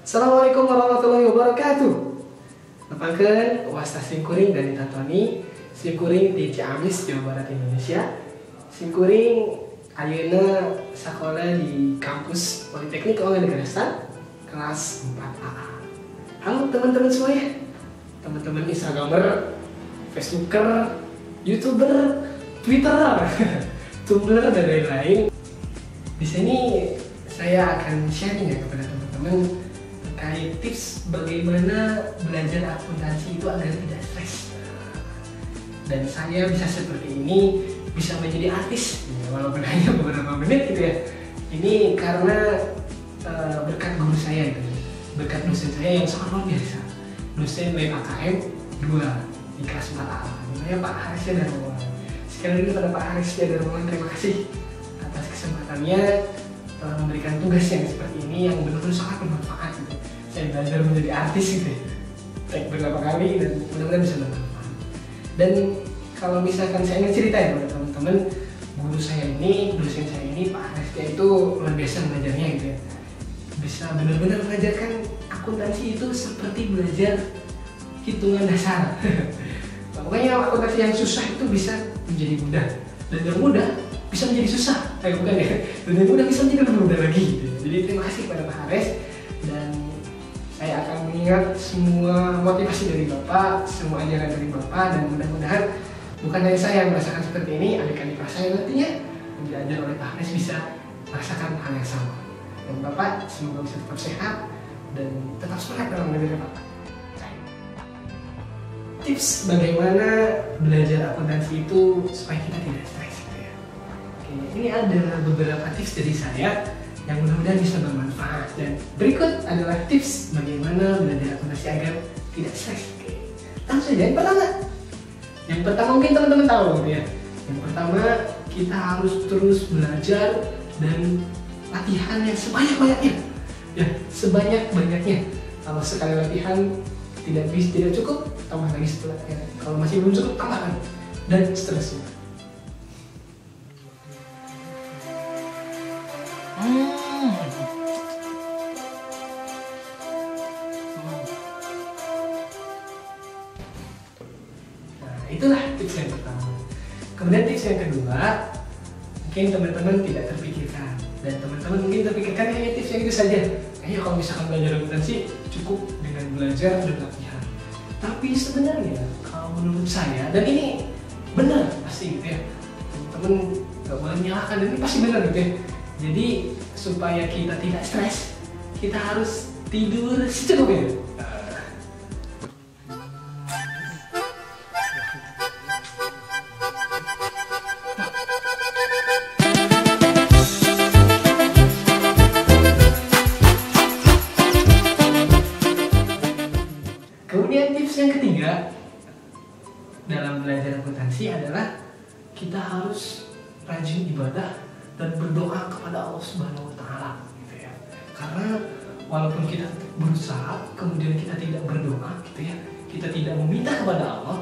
Assalamualaikum warahmatullahi wabarakatuh. Nepangkeun wasta simkuring dari Tantoni, simkuring di Ciamis, Jawa Barat, Indonesia. Simkuring ayeuna sekolah di kampus Politeknik Keuangan Negara Stan, kelas 4A. Halo teman-teman semuanya, teman-teman Instagramer, Facebooker, YouTuber, Twitter, Tumblr dan lain-lain. Di sini saya akan sharing ya kepada teman-teman terkait tips bagaimana belajar akuntansi itu agar tidak stres. Dan saya bisa seperti ini, bisa menjadi artis, ya, walaupun hanya beberapa menit gitu ya. Ini karena berkat guru saya gitu, berkat dosen saya yang sangat luar biasa. Dosen WKKM 2 di kelas 4A, namanya Pak Harisya Darmawan. Sekali lagi pada Pak Harisya Darmawan, terima kasih atas kesempatannya telah memberikan tugas yang seperti ini yang benar-benar sangat bermanfaat gitu. Saya belajar menjadi artis gitu ya, take beberapa kali dan mudah-mudahan bisa bermanfaat. Dan kalau misalkan saya ingin cerita ya kepada teman-teman, guru saya ini, dosen saya ini, Pak Harisya itu luar biasa mengajarnya gitu ya. Bisa benar-benar mengajarkan akuntansi itu seperti belajar hitungan dasar. Pokoknya akuntansi yang susah itu bisa menjadi mudah, dan yang mudah bisa menjadi susah, bukan ya, dan yang mudah bisa menjadi lebih mudah lagi gitu. Jadi terima kasih kepada Pak Haris, dan saya akan mengingat semua motivasi dari Bapak, semua ajaran dari Bapak, dan mudah-mudahan bukan hanya saya yang merasakan seperti ini, adik-adik kelas saya nantinya yang diajar oleh Pak Haris bisa merasakan hal yang sama. Dan Bapak semoga bisa tetap sehat dan tetap semangat dalam mengajar Bapak. Tips bagaimana belajar akuntansi itu supaya kita tidak stres gitu ya. Oke, ini ada beberapa tips dari saya yang mudah-mudahan bisa bermanfaat, dan berikut adalah tips bagaimana belajar akuntansi agar tidak stres. Oke, langsung saja yang pertama mungkin teman-teman tahu gitu ya. Yang pertama, kita harus terus belajar dan latihan yang sebanyak-banyaknya ya, sebanyak-banyaknya. Kalau sekali latihan tidak cukup, tambah lagi setelahnya. Kalau masih belum cukup, tambahkan, dan seterusnya. Nah, itulah tips yang pertama. Kemudian tips yang kedua, mungkin teman-teman tidak terpikirkan, dan teman-teman mungkin terpikirkan hanya tips yang itu saja. Kayaknya kalau misalkan belajar akuntansi cukup dengan belajar dan latihan. Tapi sebenarnya kalau menurut saya, dan ini benar pasti gitu ya, teman-teman gak boleh menyalahkan, dan ini pasti benar gitu ya. Jadi supaya kita tidak stres, kita harus tidur secukupnya. Kemudian tips yang ketiga dalam belajar akuntansi adalah kita harus rajin ibadah dan berdoa kepada Allah Subhanahu wa Ta'ala gitu ya. Karena walaupun kita berusaha, kemudian kita tidak berdoa gitu ya, kita tidak meminta kepada Allah,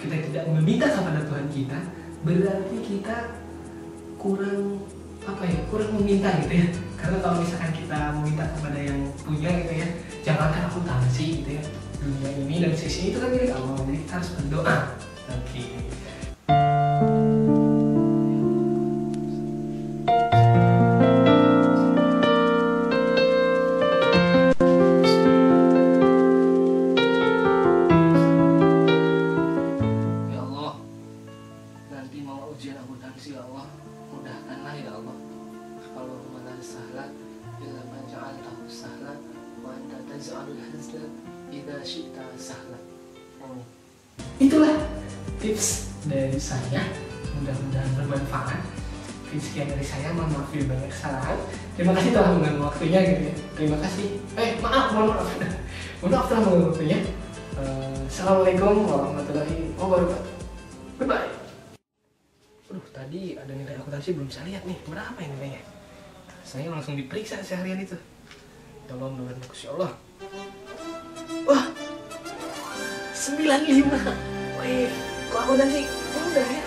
kita tidak meminta kepada Tuhan kita, berarti kita kurang kurang meminta gitu ya. Karena kalau misalkan kita meminta kepada yang punya gitu ya, jangankan akuntansi gitu ya, dunia ini dan sisi itu kan milik Allah, jadi kita harus berdoa. Oke. Ya Allah, nanti mau ujian akuntansi ya Allah, mudahkanlah ya Allah. Kalau mana sahla, illa ma ja'altahu sahla, wa anta taj'alul hazla idza syi'ta sahla. Itulah tips dari saya, mudah-mudahan bermanfaat. Sekian dari saya, mohon maaf bila banyak kesalahan. Terima kasih telah mengganggu waktunya gitu ya. Terima kasih. Mohon maaf telah mengganggu waktunya. Assalamualaikum warahmatullahi wabarakatuh. Goodbye. Tadi ada nilai akuntansi belum saya lihat nih. Berapa ini nilainya? Saya langsung diperiksa seharian itu. Tolong dengan Gusti Allah. Wah, 95. Wih, kok akuntansi mudah ya?